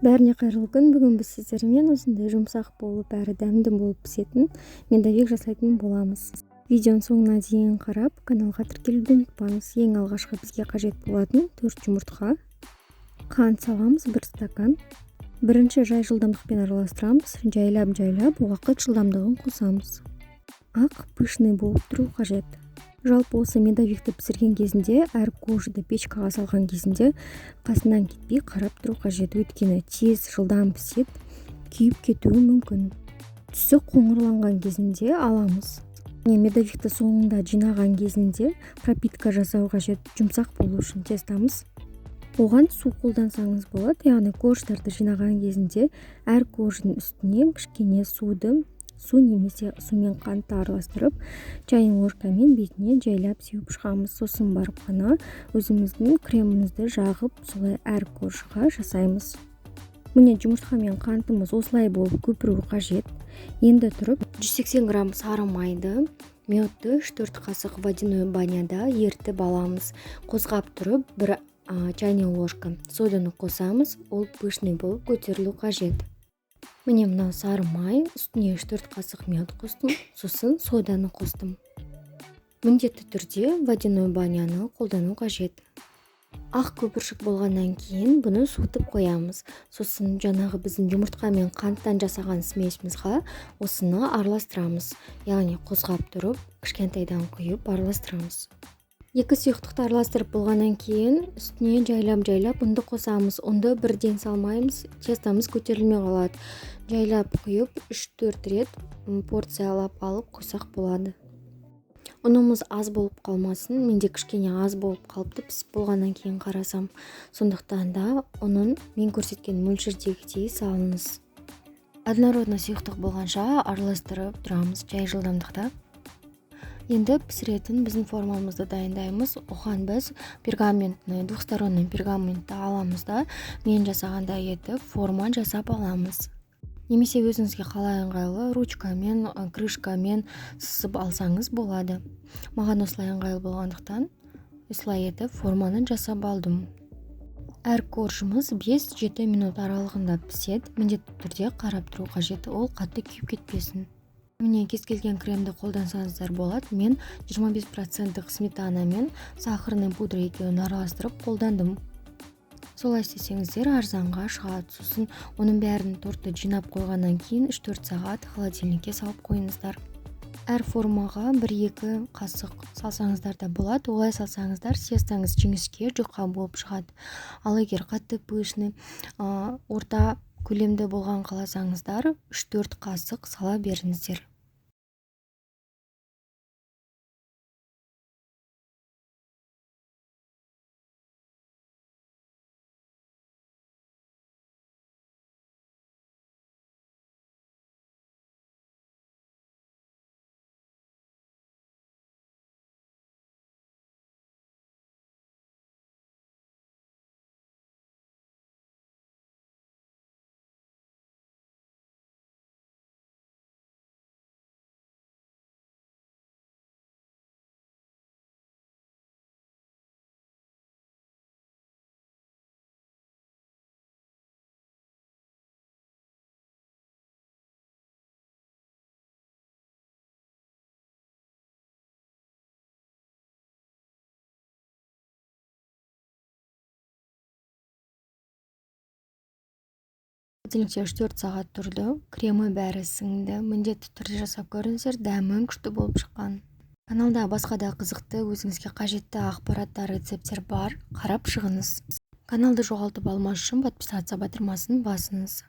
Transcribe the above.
Бәріне қайырлы күн. Бүгін біз сіздермен осындай жұмсақ болып, әрі дәмді болып пісетін медовик жасайтын боламыз. Видеоның соңына дейін қарап, каналға тіркелуді ұмытпаңыз. Ең алғашқы бізге қажет болатын 4 жұмыртқа, қант саламыз 1 стакан. Бірінші жай жылдамдықпен араластырамыз, жайлап уақыт жылдамдығын қосамыз. Ақ пышный болып тұру қажет. Жалпы осы медовикті пісірген кезінде, әр кожды печкаға салған кезінде қасынан кетпей қарап тұру қажет. Өйткені тез жылдам пісет, күйіп кетуі мүмкін. Түсі қоңырланған кезінде аламыз. Медовикті соңында жинаған кезінде пропитка жасау қажет, жұмсақ болу үшін тестамыз. Оған су қолдансаңыз болады, яғни кождарды жинаған кезінде әр кождың үстіне кішкене су немесе сумен қантты араластырып, чайын ложкамен бетіне жайлап сеуіп шығамыз. Сосын барып қана өзіміздің кремімізді жағып, солай әр кожға жасаймыз. Міне жұмыртқа мен қантымыз осылай болып көпіру қажет. Енді тұрып 180 грамм сары майды, медті 4 қасық водяной баняда ертіп аламыз. Қозғап тұрып, 1 чайный ложка соданы қосамыз, ол пышный болып көтерілу қажет. Міне мынау сары май, үстіне 4 қасық мед қостым, сосын соданы қостым. Міндетті түрде водяной баняны қолдану қажет. Ақ көпіршік болғаннан кейін бұны суытып қоямыз. Сосын жаңағы біздің жұмыртқа мен қанттан жасаған смесімізға осыны араластырамыз. Яғни қозғап тұрып, кішкентайдан құйып араластырамыз. 2 сұйықтықты араластырып болғаннан кейін үстіне жайлап ұнды қосамыз. Ұнды бірден салмаймыз, тестамыз көтерілмей қалады. Жайлап құйып 3-4 рет порциялап алып қойсақ болады. Ұнымыз аз болып қалмасын, менде кішкене аз болып қалыпты, пісіп болғаннан кейін қарасам. Сондықтан да ұнын мен көрсеткен мөлшердегідей салыңыз. Однородный сұйықтық болғанша араластырып тұрамыз жай жылдамдықта. Енді пісіретін біздің формамызды дайындаймыз. Оған біз двухсторонний пергаментті аламыз да, мен жасағандай етіп форма жасап аламыз. Немесе өзіңізге қалай ыңғайлы ручкамен, крышкамен сызып алсаңыз болады. Маған осылай ыңғайлы болғандықтан осылай етіп форманы жасап алдым. Әр коржымыз 5-7 минут аралығында піседі. Міндетті түрде қарап тұру қажет, ол қатты күйіп кетпесін. Міне кез келген кремді қолдансаңыздар болады. Мен 25% сметана мен сахарный пудра екеуін араластырып қолдандым. Солай істесеңіздер арзанға шығады. Сосын оның бәрін торты жинап қойғаннан кейін 3-4 сағат холодильникке салып қойыңыздар. Әр формаға 1-2 қасық салсаңыздар да болады. Олай салсаңыздар тестаңыз жіңішке, жұқа болып шығады. Ал егер қатты пышный, орта көлемді болған қаласаңыздар 3-4 қасық сала беріңіздер. Холодильникте 3-4 сағат тұрды, кремі бәрі сіңді. Міндетті түрде жасап көріңіздер, дәмі күшті болып шыққан. Каналда басқа да қызықты, өзіңізге қажетті ақпараттар, рецепттер бар, қарап шығыңыз. Каналды жоғалтып алмас үшін подписаться батырмасын басыңыз.